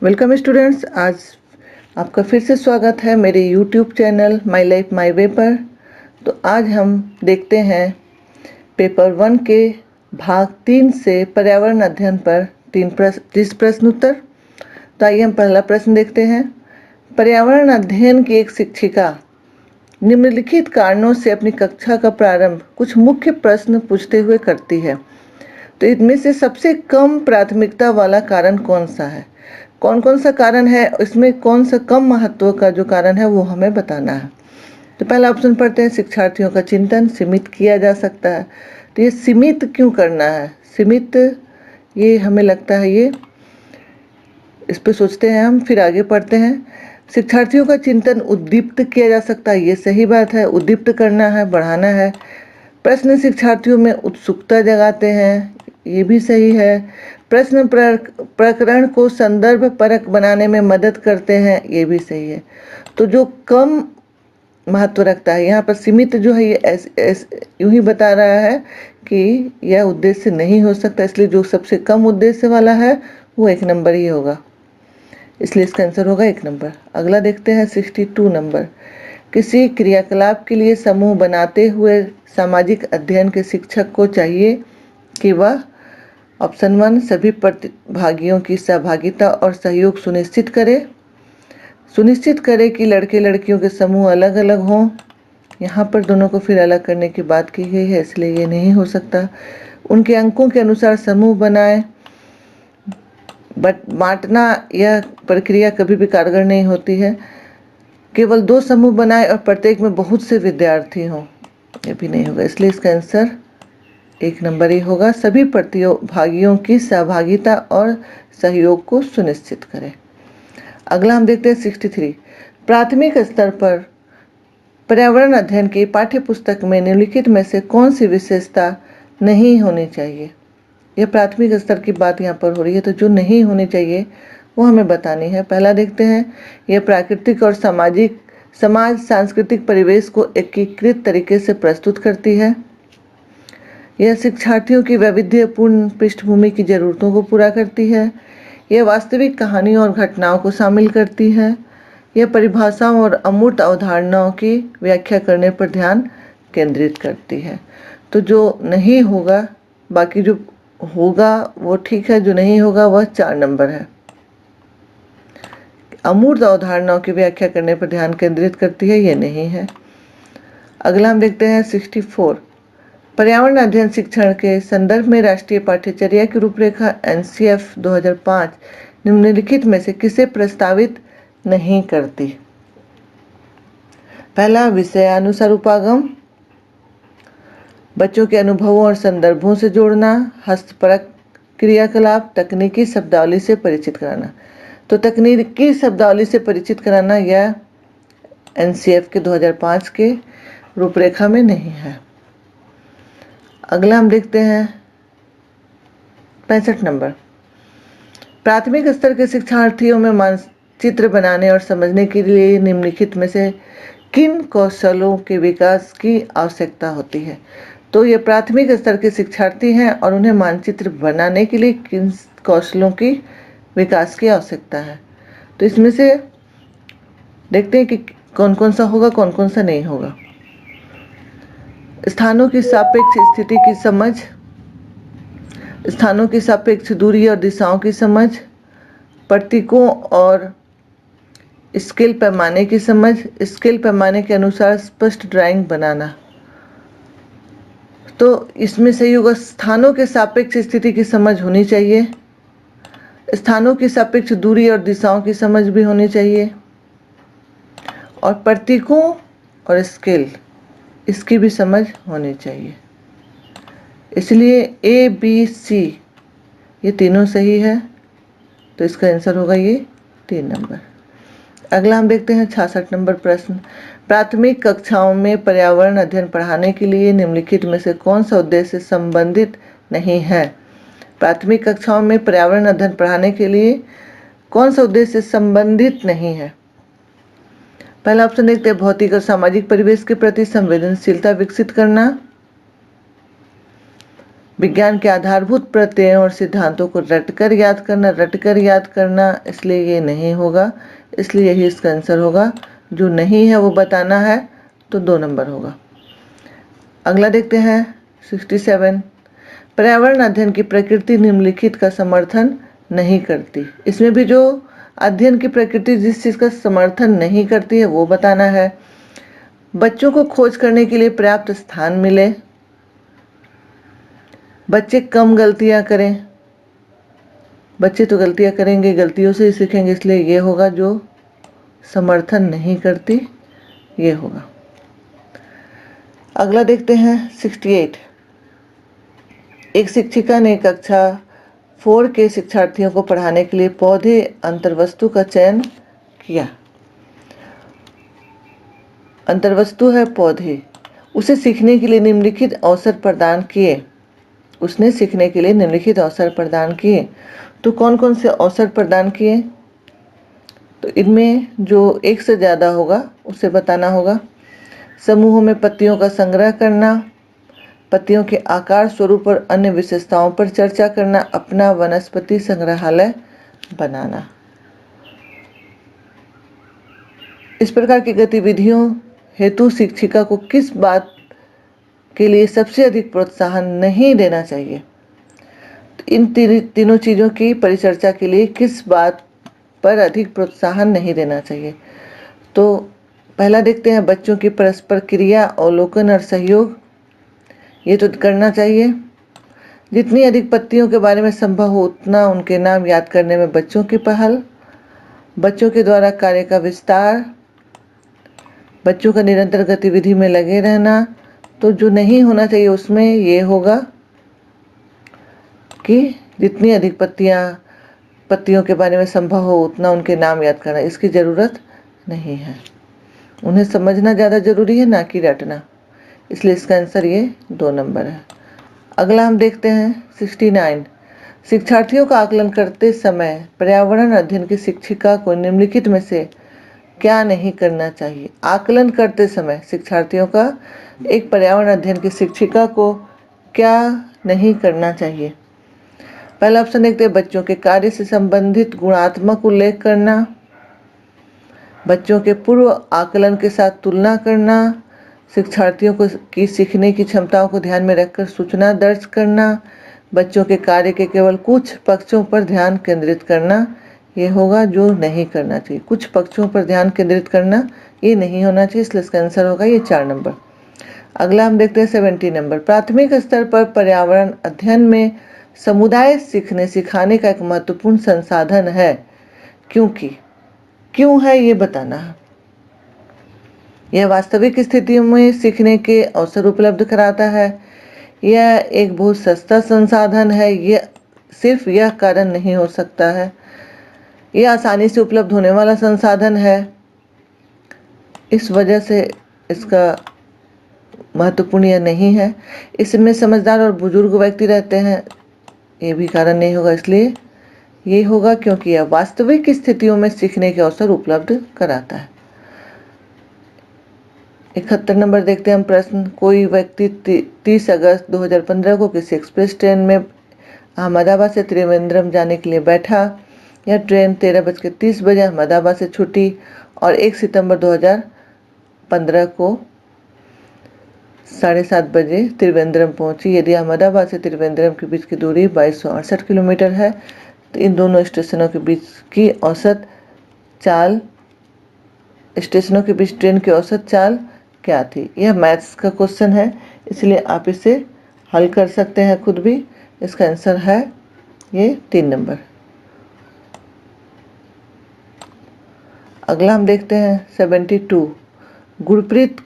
Welcome students. आज आपका फिर से स्वागत है मेरे YouTube channel my life my way पर। तो आज हम देखते हैं पेपर 1 के भाग 3 से पर्यावरण अध्ययन पर 30 प्रश्न उत्तर। तो आइए हम पहला प्रश्न देखते हैं। पर्यावरण अध्ययन की एक शिक्षिका निम्नलिखित कारणों से अपनी कक्षा का प्रारंभ कुछ मुख्य प्रश्न पूछते हुए करती है। तो इनमें से सबसे कम प्राथमिकता वाला कारण कौन सा है? कौन कौन सा कारण है, इसमें कौन सा कम महत्व का जो कारण है वो हमें बताना है। तो पहला ऑप्शन पढ़ते हैं, शिक्षार्थियों का चिंतन सीमित किया जा सकता है। तो ये सीमित क्यों करना है? सीमित ये हमें लगता है, ये इस पे सोचते हैं हम, फिर आगे पढ़ते हैं। शिक्षार्थियों का चिंतन उद्दीप्त किया जा सकता है, ये सही बात है। उद्दीप्त करना है, बढ़ाना है। प्रश्न शिक्षार्थियों में उत्सुकता जगाते हैं, ये भी सही है। प्रश्न प्रकरण को संदर्भ परक बनाने में मदद करते हैं, ये भी सही है। तो जो कम महत्व रखता है, यहाँ पर सीमित जो है ये यूं ही बता रहा है कि यह उद्देश्य नहीं हो सकता, इसलिए जो सबसे कम उद्देश्य वाला है वो 1 नंबर ही होगा, इसलिए इसका आंसर होगा 1 नंबर। अगला देखते हैं 62 नंबर। किसी क्रियाकलाप के लिए समूह बनाते हुए सामाजिक अध्ययन के शिक्षक को चाहिए कि वह ऑप्शन 1 सभी प्रतिभागियों की सहभागिता और सहयोग सुनिश्चित करे कि लड़के लड़कियों के समूह अलग अलग हों। यहाँ पर दोनों को फिर अलग करने की बात की गई है, इसलिए ये नहीं हो सकता। उनके अंकों के अनुसार समूह बनाए, बट बांटना यह प्रक्रिया कभी भी कारगर नहीं होती है। केवल 2 समूह बनाए और प्रत्येक में बहुत से विद्यार्थी हों, ये भी नहीं होगा, इसलिए इसका आंसर 1 नंबर ही होगा। सभी प्रतिभागियों की सहभागिता और सहयोग को सुनिश्चित करें। अगला हम देखते हैं 63। प्राथमिक स्तर पर पर्यावरण अध्ययन की पाठ्य पुस्तक में निम्नलिखित में से कौन सी विशेषता नहीं होनी चाहिए? यह प्राथमिक स्तर की बात यहाँ पर हो रही है, तो जो नहीं होनी चाहिए वो हमें बतानी है। पहला देखते हैं, यह प्राकृतिक और समाज सांस्कृतिक परिवेश को एकीकृत तरीके से प्रस्तुत करती है। यह शिक्षार्थियों की वैविध्यपूर्ण पृष्ठभूमि की जरूरतों को पूरा करती है। यह वास्तविक कहानियों और घटनाओं को शामिल करती है। यह परिभाषाओं और अमूर्त अवधारणाओं की व्याख्या करने पर ध्यान केंद्रित करती है। तो जो नहीं होगा, बाकी जो होगा वो ठीक है, जो नहीं होगा वह 4 नंबर है। अमूर्त अवधारणाओं की व्याख्या करने पर ध्यान केंद्रित करती है, ये नहीं है। अगला हम देखते हैं 64। पर्यावरण अध्ययन शिक्षण के संदर्भ में राष्ट्रीय पाठ्यचर्या की रूपरेखा NCF 2005 निम्नलिखित में से किसे प्रस्तावित नहीं करती? पहला, विषयानुसार उपागम, बच्चों के अनुभवों और संदर्भों से जोड़ना, हस्तपरक क्रियाकलाप, तकनीकी शब्दावली से परिचित कराना। तो तकनीकी शब्दावली से परिचित कराना यह NCF के 2005 के रूपरेखा में नहीं है। अगला हम देखते हैं 65 नंबर। प्राथमिक स्तर के शिक्षार्थियों में मानचित्र बनाने और समझने के लिए निम्नलिखित में से किन कौशलों के विकास की आवश्यकता होती है? तो ये प्राथमिक स्तर के शिक्षार्थी हैं और उन्हें मानचित्र बनाने के लिए किन कौशलों की विकास की आवश्यकता है? तो इसमें से देखते हैं कि कौन कौन सा होगा, कौन कौन सा नहीं होगा। स्थानों की सापेक्ष स्थिति की समझ, स्थानों की सापेक्ष दूरी और दिशाओं की समझ, प्रतीकों और स्केल पैमाने की समझ, स्केल पैमाने के अनुसार स्पष्ट ड्राइंग बनाना। तो इसमें सही होगा, स्थानों के सापेक्ष स्थिति की समझ होनी चाहिए, स्थानों की सापेक्ष दूरी और दिशाओं की समझ भी होनी चाहिए, और प्रतीकों और स्केल इसकी भी समझ होनी चाहिए। इसलिए ABC ये तीनों सही है, तो इसका आंसर होगा ये 3 नंबर। अगला हम देखते हैं 66 नंबर प्रश्न। प्राथमिक कक्षाओं में पर्यावरण अध्ययन पढ़ाने के लिए निम्नलिखित में से कौन सा उद्देश्य संबंधित नहीं है? प्राथमिक कक्षाओं में पर्यावरण अध्ययन पढ़ाने के लिए कौन सा उद्देश्य संबंधित नहीं है? पहला ऑप्शन देखते हैं, भौतिक और सामाजिक परिवेश के प्रति संवेदनशीलता विकसित करना, विज्ञान के आधारभूत प्रत्ययों और सिद्धांतों को रटकर याद करना, इसलिए ये नहीं होगा, इसलिए यही इसका आंसर होगा। जो नहीं है वो बताना है, तो 2 नंबर होगा। अगला देखते हैं 67। पर्यावरण अध्ययन की प्रकृति निम्नलिखित का समर्थन नहीं करती। इसमें भी जो अध्ययन की प्रकृति जिस चीज़ का समर्थन नहीं करती है वो बताना है। बच्चों को खोज करने के लिए पर्याप्त स्थान मिले, बच्चे कम गलतियां करें। बच्चे तो गलतियां करेंगे, गलतियों से ही सीखेंगे, इसलिए ये होगा जो समर्थन नहीं करती, ये होगा। अगला देखते हैं 68। एक शिक्षिका ने कक्षा 4 के शिक्षार्थियों को पढ़ाने के लिए पौधे अंतर्वस्तु का चयन किया। अंतर्वस्तु है पौधे। उसे सीखने के लिए निम्नलिखित अवसर प्रदान किए। उसने सीखने के लिए निम्नलिखित अवसर प्रदान किए। तो कौन कौन से अवसर प्रदान किए? तो इनमें जो एक से ज़्यादा होगा उसे बताना होगा। समूहों में पत्तियों का संग्रह करना, पत्तियों के आकार, स्वरूप और अन्य विशेषताओं पर चर्चा करना, अपना वनस्पति संग्रहालय बनाना। इस प्रकार की गतिविधियों हेतु शिक्षिका को किस बात के लिए सबसे अधिक प्रोत्साहन नहीं देना चाहिए? इन तीनों चीज़ों की परिचर्चा के लिए किस बात पर अधिक प्रोत्साहन नहीं देना चाहिए? तो पहला देखते हैं बच्चों की परस्पर क्रिया, अवलोकन और सहयोग। ये तो करना चाहिए। जितनी अधिक पत्तियों के बारे में संभव हो उतना उनके नाम याद करने में बच्चों की पहल, बच्चों के द्वारा कार्य का विस्तार, बच्चों का निरंतर गतिविधि में लगे रहना। तो जो नहीं होना चाहिए उसमें ये होगा कि जितनी अधिक पत्तियों के बारे में संभव हो उतना उनके नाम याद करना, इसकी ज़रूरत नहीं है। उन्हें समझना ज़्यादा ज़रूरी है, ना कि रटना। इसलिए इसका आंसर ये 2 नंबर है। अगला हम देखते हैं 69। शिक्षार्थियों का आकलन करते समय पर्यावरण अध्ययन की शिक्षिका को निम्नलिखित में से क्या नहीं करना चाहिए? आकलन करते समय शिक्षार्थियों का एक पर्यावरण अध्ययन की शिक्षिका को क्या नहीं करना चाहिए? पहला ऑप्शन देखते हैं बच्चों के कार्य से संबंधित गुणात्मक उल्लेख करना, बच्चों के पूर्व आकलन के साथ तुलना करना, शिक्षार्थियों को की सीखने की क्षमताओं को ध्यान में रखकर सूचना दर्ज करना, बच्चों के कार्य के केवल कुछ पक्षों पर ध्यान केंद्रित करना। ये होगा जो नहीं करना चाहिए। कुछ पक्षों पर ध्यान केंद्रित करना ये नहीं होना चाहिए, इसलिए इसका आंसर होगा ये 4 नंबर। अगला हम देखते हैं 70 नंबर। प्राथमिक स्तर पर पर्यावरण अध्ययन में समुदाय सीखने सिखाने का एक महत्वपूर्ण संसाधन है, क्योंकि क्यों है ये बताना है। यह वास्तविक स्थितियों में सीखने के अवसर उपलब्ध कराता है। यह एक बहुत सस्ता संसाधन है। यह सिर्फ यह कारण नहीं हो सकता है। यह आसानी से उपलब्ध होने वाला संसाधन है। इस वजह से इसका महत्वपूर्ण यह नहीं है। इसमें समझदार और बुजुर्ग व्यक्ति रहते हैं, ये भी कारण नहीं होगा। इसलिए ये होगा क्योंकि यह वास्तविक स्थितियों में सीखने के अवसर उपलब्ध कराता है। 71 नंबर देखते हैं हम प्रश्न। कोई व्यक्ति 30 अगस्त 2015 को किसी एक्सप्रेस ट्रेन में अहमदाबाद से त्रिवेंद्रम जाने के लिए बैठा। यह ट्रेन 13:30 बजे अहमदाबाद से छूटी और 1 सितंबर 2015 को 7:30 बजे त्रिवेंद्रम पहुंची। यदि अहमदाबाद से त्रिवेंद्रम के बीच की दूरी 2268 किलोमीटर है, तो इन दोनों स्टेशनों के बीच की औसत चाल, स्टेशनों के बीच ट्रेन की औसत चाल क्या थी? यह मैथ्स का क्वेश्चन है, इसलिए आप इसे हल कर सकते हैं खुद भी। इसका आंसर है ये 3 नंबर। अगला हम देखते हैं 72। गुरप्रीत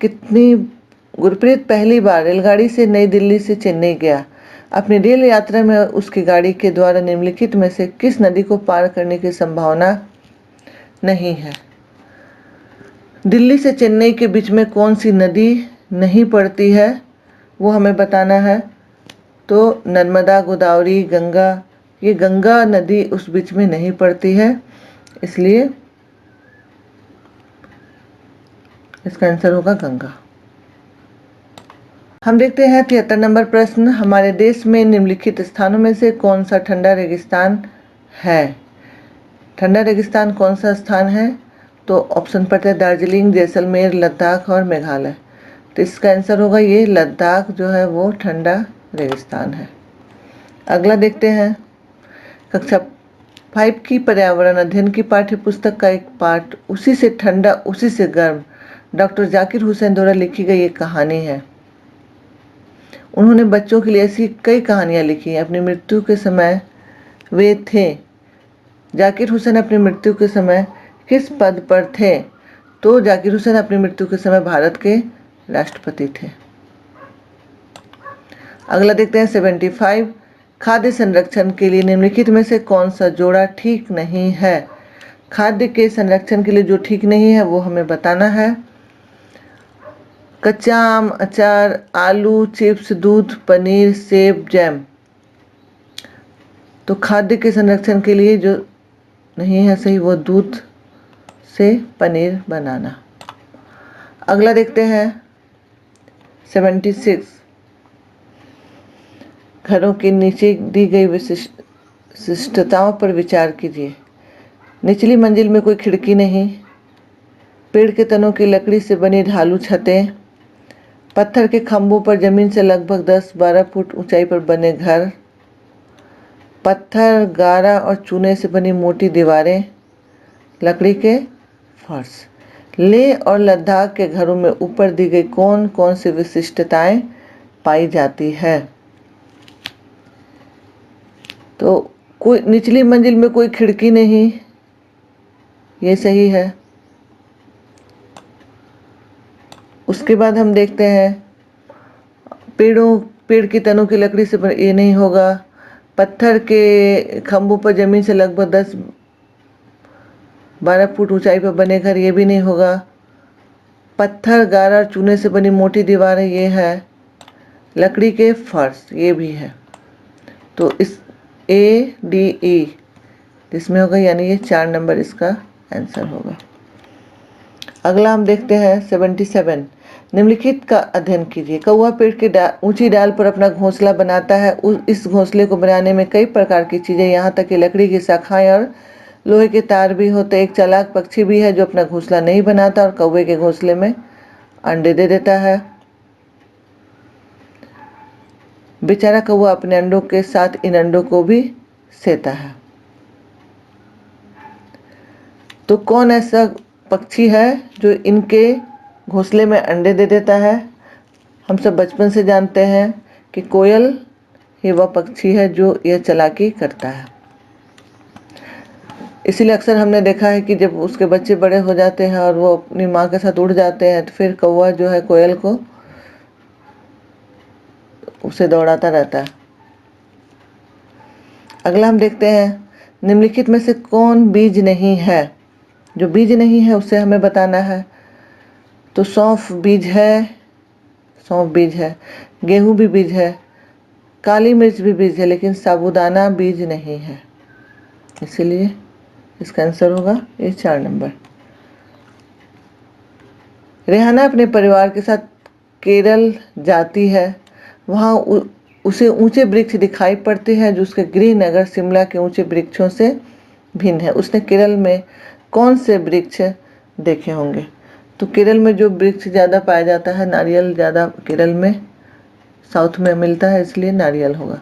पहली बार रेलगाड़ी से नई दिल्ली से चेन्नई गया। अपनी रेल यात्रा में उसकी गाड़ी के द्वारा निम्नलिखित में से किस नदी को पार करने की संभावना नहीं है? दिल्ली से चेन्नई के बीच में कौन सी नदी नहीं पड़ती है वो हमें बताना है। तो नर्मदा, गोदावरी, गंगा, ये गंगा नदी उस बीच में नहीं पड़ती है, इसलिए इसका आंसर होगा गंगा। हम देखते हैं 73 नंबर प्रश्न, हमारे देश में निम्नलिखित स्थानों में से कौन सा ठंडा रेगिस्तान है? ठंडा रेगिस्तान कौन सा स्थान है? तो ऑप्शन पढ़ते हैं, दार्जिलिंग, जैसलमेर, लद्दाख और मेघालय। तो इसका आंसर होगा ये लद्दाख जो है वो ठंडा रेगिस्तान है। अगला देखते हैं, कक्षा 5 की पर्यावरण अध्ययन की पाठ्य पुस्तक का एक पाठ उसी से ठंडा उसी से गर्म डॉक्टर जाकिर हुसैन द्वारा लिखी गई एक कहानी है। उन्होंने बच्चों के लिए ऐसी कई कहानियाँ लिखी हैं। अपनी मृत्यु के समय वे थे, जाकिर हुसैन अपनी मृत्यु के समय किस पद पर थे? तो जाकिर हुसैन अपनी मृत्यु के समय भारत के राष्ट्रपति थे। अगला देखते हैं 75, खाद्य संरक्षण के लिए निम्नलिखित में से कौन सा जोड़ा ठीक नहीं है? खाद्य के संरक्षण के लिए जो ठीक नहीं है वो हमें बताना है। कच्चा आम, अचार, आलू, चिप्स, दूध, पनीर, सेब, जैम। तो खाद्य के संरक्षण के लिए जो नहीं है सही वो दूध से पनीर बनाना। अगला देखते हैं 76, घरों के नीचे दी गई विशिष्टताओं पर विचार कीजिए। निचली मंजिल में कोई खिड़की नहीं, पेड़ के तनों की लकड़ी से बनी ढालू छतें, पत्थर के खंभों पर जमीन से लगभग 10-12 फुट ऊंचाई पर बने घर, पत्थर, गारा और चूने से बनी मोटी दीवारें, लकड़ी के फर्श। लेह और लद्दाख के घरों में ऊपर दी गई कौन कौन सी विशिष्टताएं पाई जाती है? तो कोई निचली मंजिल में कोई खिड़की नहीं, ये सही है। उसके बाद हम देखते हैं पेड़ की तनों की लकड़ी से ये नहीं होगा। पत्थर के खंभों पर जमीन से लगभग 10-12 फुट ऊंचाई पर बने घर, ये भी नहीं होगा। पत्थर, गारा और चूने से बनी मोटी दीवारें, ये है। लकड़ी के फर्श, ये भी है। तो इस ADE जिसमें होगा, यानी ये 4 नंबर इसका आंसर होगा। अगला हम देखते हैं 77, निम्नलिखित का अध्ययन कीजिए। कौवा पेड़ की ऊंची डाल पर अपना घोंसला बनाता है। इस घोंसले को बनाने में कई प्रकार की चीजें, यहाँ तक कि लकड़ी की शाखाएं और लोहे के तार भी होते। एक चालाक पक्षी भी है जो अपना घोंसला नहीं बनाता और कौवे के घोंसले में अंडे दे देता है। बेचारा कौवा अपने अंडों के साथ इन अंडों को भी सेता है। तो कौन ऐसा पक्षी है जो इनके घोंसले में अंडे दे देता है? हम सब बचपन से जानते हैं कि कोयल ही वह पक्षी है जो यह चालाकी करता है। इसीलिए अक्सर हमने देखा है कि जब उसके बच्चे बड़े हो जाते हैं और वो अपनी माँ के साथ उड़ जाते हैं तो फिर कौवा जो है कोयल को उसे दौड़ाता रहता है। अगला हम देखते हैं, निम्नलिखित में से कौन बीज नहीं है? जो बीज नहीं है उसे हमें बताना है। तो सौंफ बीज है, सौंफ बीज है। गेहूं भी बीज है, काली मिर्च भी बीज है, लेकिन साबूदाना बीज नहीं है। इसीलिए इसका आंसर होगा ये 4 नंबर। रेहाना अपने परिवार के साथ केरल जाती है। वहाँ उसे ऊंचे वृक्ष दिखाई पड़ते हैं जो उसके गृह नगर शिमला के ऊंचे वृक्षों से भिन्न है। उसने केरल में कौन से वृक्ष देखे होंगे? तो केरल में जो वृक्ष ज़्यादा पाया जाता है, नारियल ज़्यादा केरल में, साउथ में मिलता है, इसलिए नारियल होगा।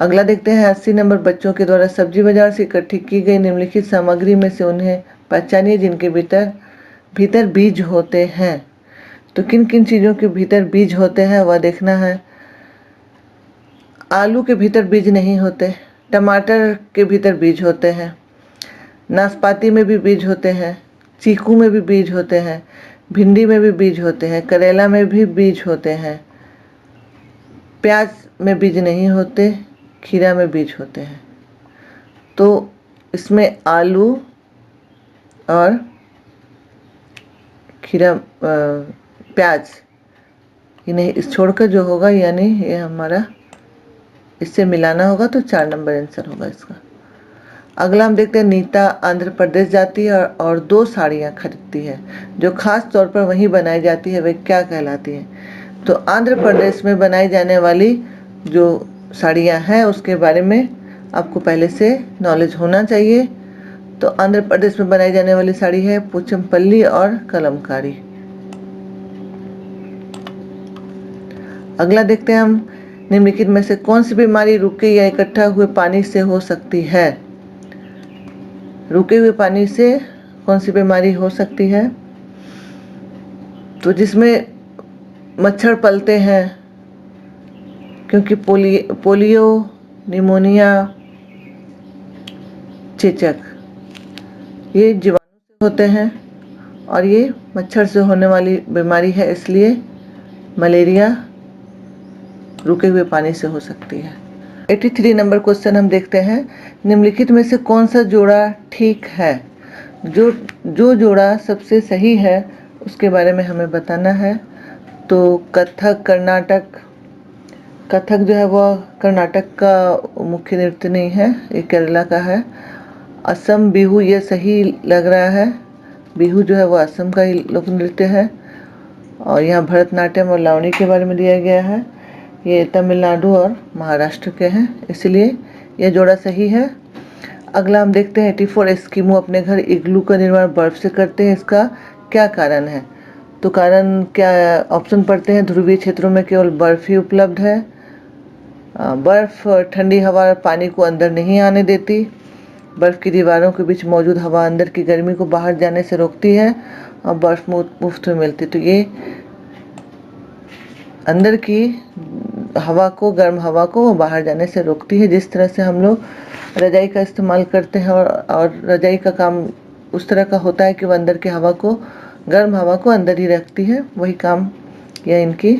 अगला देखते हैं 80 नंबर, बच्चों के द्वारा सब्जी बाजार से इकट्ठी की गई निम्नलिखित सामग्री में से उन्हें पहचानिए जिनके भीतर बीज होते हैं। तो किन किन चीज़ों के भीतर बीज होते हैं वह देखना है। आलू के भीतर बीज नहीं होते, टमाटर के भीतर बीज होते हैं, नाशपाती में भी बीज होते हैं, चीकू में भी बीज होते हैं, भिंडी में भी बीज होते हैं, करेला में भी बीज होते हैं, प्याज में बीज नहीं होते, खीरा में बीज होते हैं। तो इसमें आलू और खीरा, प्याज, इन्हें इस छोड़कर जो होगा, यानी ये हमारा इससे मिलाना होगा, तो 4 नंबर आंसर होगा इसका। अगला हम देखते हैं, नीता आंध्र प्रदेश जाती है और 2 साड़ियाँ खरीदती है जो खास तौर पर वहीं बनाई जाती है, वे क्या कहलाती हैं? तो आंध्र प्रदेश में बनाई जाने वाली जो साड़ियाँ हैं उसके बारे में आपको पहले से नॉलेज होना चाहिए। तो आंध्र प्रदेश में बनाई जाने वाली साड़ी है पोचमपल्ली और कलमकारी। अगला देखते हैं हम, निम्नलिखित में से कौन सी बीमारी रुके या इकट्ठा हुए पानी से हो सकती है। रुके हुए पानी से कौन सी बीमारी हो सकती है? तो जिसमें मच्छर पलते हैं, क्योंकि पोलियो, निमोनिया, चेचक ये जीवाणु से होते हैं और ये मच्छर से होने वाली बीमारी है, इसलिए मलेरिया रुके हुए पानी से हो सकती है। 83 नंबर क्वेश्चन हम देखते हैं, निम्नलिखित में से कौन सा जोड़ा ठीक है? जो जोड़ा सबसे सही है उसके बारे में हमें बताना है। तो कथक जो है वह कर्नाटक का मुख्य नृत्य नहीं है, ये केरला का है। असम बिहू ये सही लग रहा है, बिहू जो है वो असम का ही लोक नृत्य है। और यहाँ भरतनाट्यम और लावणी के बारे में दिया गया है, ये तमिलनाडु और महाराष्ट्र के हैं, इसलिए यह जोड़ा सही है। अगला हम देखते हैं 84 एस्किमो अपने घर इग्लू का निर्माण बर्फ से करते हैं, इसका क्या कारण है? तो कारण क्या ऑप्शन पढ़ते हैं, ध्रुवीय क्षेत्रों में केवल बर्फ ही उपलब्ध है, बर्फ ठंडी हवा और पानी को अंदर नहीं आने देती, बर्फ की दीवारों के बीच मौजूद हवा अंदर की गर्मी को बाहर जाने से रोकती है और बर्फ मुफ्त में मिलती। तो ये अंदर की हवा को, गर्म हवा को बाहर जाने से रोकती है। जिस तरह से हम लोग रजाई का इस्तेमाल करते हैं और रजाई का काम उस तरह का होता है कि वह अंदर की हवा को, गर्म हवा को अंदर ही रखती है, वही काम यह इनकी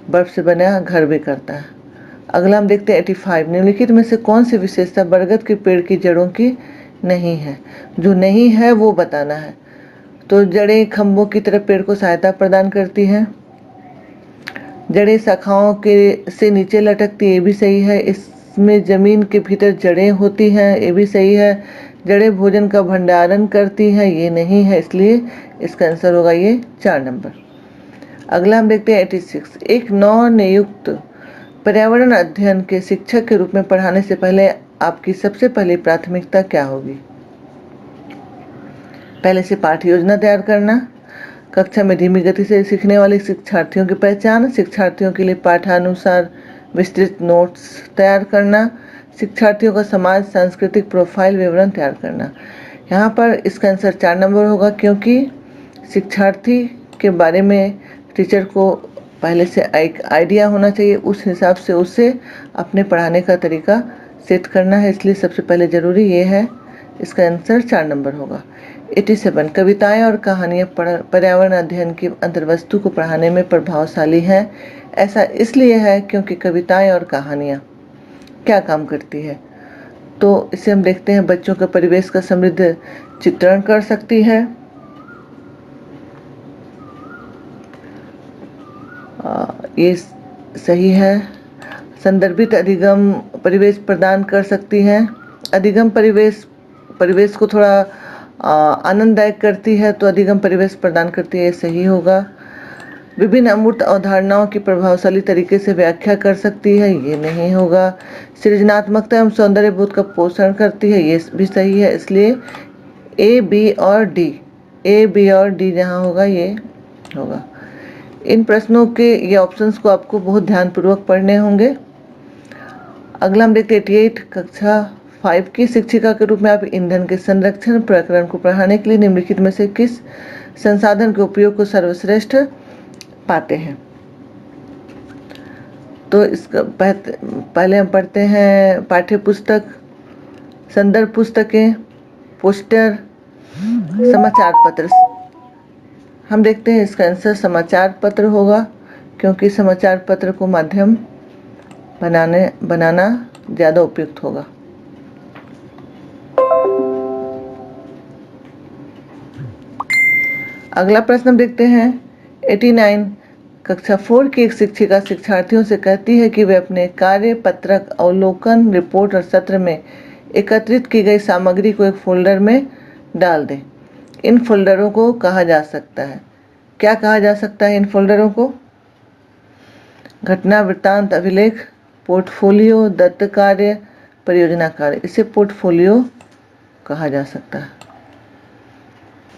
बर्फ से बना घर भी करता है। अगला हम देखते हैं 85, निम्नलिखित में से कौन सी विशेषता बरगद के पेड़ की जड़ों की नहीं है? जो नहीं है वो बताना है। तो जड़ें खंभों की तरह पेड़ को सहायता प्रदान करती हैं, जड़ें शाखाओं के से नीचे लटकती है, ये भी सही है। इसमें जमीन के भीतर जड़ें होती हैं, ये भी सही है। जड़ें भोजन का भंडारण करती हैं, ये नहीं है, इसलिए इसका आंसर होगा ये 4 नंबर। अगला हम देखते हैं 86, एक नवनियुक्त पर्यावरण अध्ययन के शिक्षक के रूप में पढ़ाने से पहले आपकी सबसे पहली प्राथमिकता क्या होगी? पहले से पाठ्य योजना तैयार करना, कक्षा में धीमी गति से सीखने वाले शिक्षार्थियों की पहचान, शिक्षार्थियों के लिए पाठानुसार विस्तृत नोट्स तैयार करना, शिक्षार्थियों का समाज सांस्कृतिक प्रोफाइल विवरण तैयार करना। यहाँ पर इसका आंसर 4 नंबर होगा, क्योंकि शिक्षार्थी के बारे में टीचर को पहले से एक आइडिया होना चाहिए, उस हिसाब से उसे अपने पढ़ाने का तरीका सेट करना है, इसलिए सबसे पहले ज़रूरी ये है। इसका आंसर 4 नंबर होगा। 87, कविताएं और कहानियाँ पर्यावरण अध्ययन की अंतर्वस्तु को पढ़ाने में प्रभावशाली हैं। ऐसा इसलिए है क्योंकि कविताएं और कहानियाँ क्या काम करती है? तो इसे हम देखते हैं, बच्चों के परिवेश का समृद्ध चित्रण कर सकती है, ये सही है। संदर्भित अधिगम परिवेश प्रदान कर सकती हैं, अधिगम परिवेश को थोड़ा आनंददायक करती है, तो अधिगम परिवेश प्रदान करती है, ये सही होगा। विभिन्न अमूर्त अवधारणाओं की प्रभावशाली तरीके से व्याख्या कर सकती है, ये नहीं होगा। सृजनात्मकता एवं सौंदर्य बोध का पोषण करती है, ये भी सही है, इसलिए ए बी और डी जहाँ होगा ये होगा। इन प्रश्नों के ये ऑप्शंस को आपको बहुत ध्यानपूर्वक पढ़ने होंगे। अगला हम देखते हैं 88, कक्षा 5 की शिक्षिका के रूप में आप ईंधन के संरक्षण प्रकरण को पढ़ाने के लिए निम्नलिखित में से किस संसाधन के उपयोग को सर्वश्रेष्ठ पाते हैं? तो इसका पहले हम पढ़ते हैं पाठ्य पुस्तक, संदर्भ पुस्तकें, पोस्टर, समाचार पत्र। हम देखते हैं इसका आंसर समाचार पत्र होगा, क्योंकि समाचार पत्र को माध्यम बनाना ज़्यादा उपयुक्त होगा। अगला प्रश्न हम देखते हैं 89, कक्षा 4 की एक शिक्षिका शिक्षार्थियों से कहती है कि वे अपने कार्य पत्रक, अवलोकन, रिपोर्ट और सत्र में एकत्रित की गई सामग्री को एक फोल्डर में डाल दें। इन फोल्डरों को कहा जा सकता है, क्या कहा जा सकता है इन फोल्डरों को? घटना वृत्तांत अभिलेख, पोर्टफोलियो, दत्त कार्य, परियोजना कार्य, इसे पोर्टफोलियो कहा जा सकता है।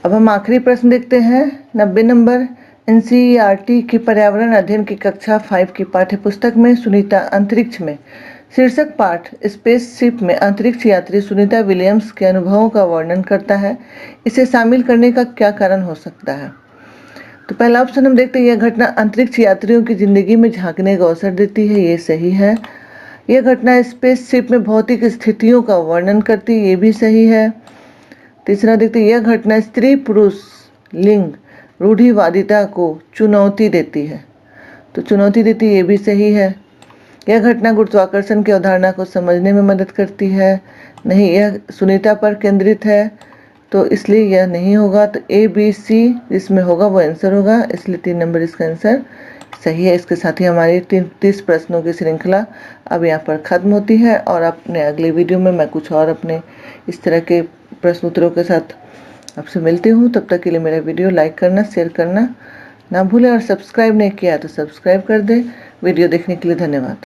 अब हम आखिरी प्रश्न देखते हैं 90 नंबर। एनसीईआरटी की पर्यावरण अध्ययन की कक्षा 5 की पाठ्यपुस्तक में सुनीता अंतरिक्ष में शीर्षक पाठ स्पेसशिप में अंतरिक्ष यात्री सुनीता विलियम्स के अनुभवों का वर्णन करता है। इसे शामिल करने का क्या कारण हो सकता है? तो पहला ऑप्शन हम देखते हैं, यह घटना अंतरिक्ष यात्रियों की जिंदगी में झांकने का अवसर देती है, ये सही है। यह घटना स्पेसशिप में भौतिक स्थितियों का वर्णन करती है, ये भी सही है। तीसरा देखते हैं, यह घटना स्त्री पुरुष लिंग रूढ़िवादिता को चुनौती देती है, तो चुनौती देती है, ये भी सही है। यह घटना गुरुत्वाकर्षण की अवधारणा को समझने में मदद करती है, नहीं, यह सुनीता पर केंद्रित है, तो इसलिए यह नहीं होगा। तो ए बी सी जिसमें होगा वो आंसर होगा, इसलिए 3 नंबर इसका आंसर सही है। इसके साथ ही हमारी 30 प्रश्नों की श्रृंखला अब यहाँ पर ख़त्म होती है और अपने अगले वीडियो में मैं कुछ और अपने इस तरह के प्रश्न उत्तरों के साथ आपसे मिलती हूँ। तब तक के लिए मेरा वीडियो लाइक करना, शेयर करना ना भूलें और सब्सक्राइब नहीं किया तो सब्सक्राइब कर दें। वीडियो देखने के लिए धन्यवाद।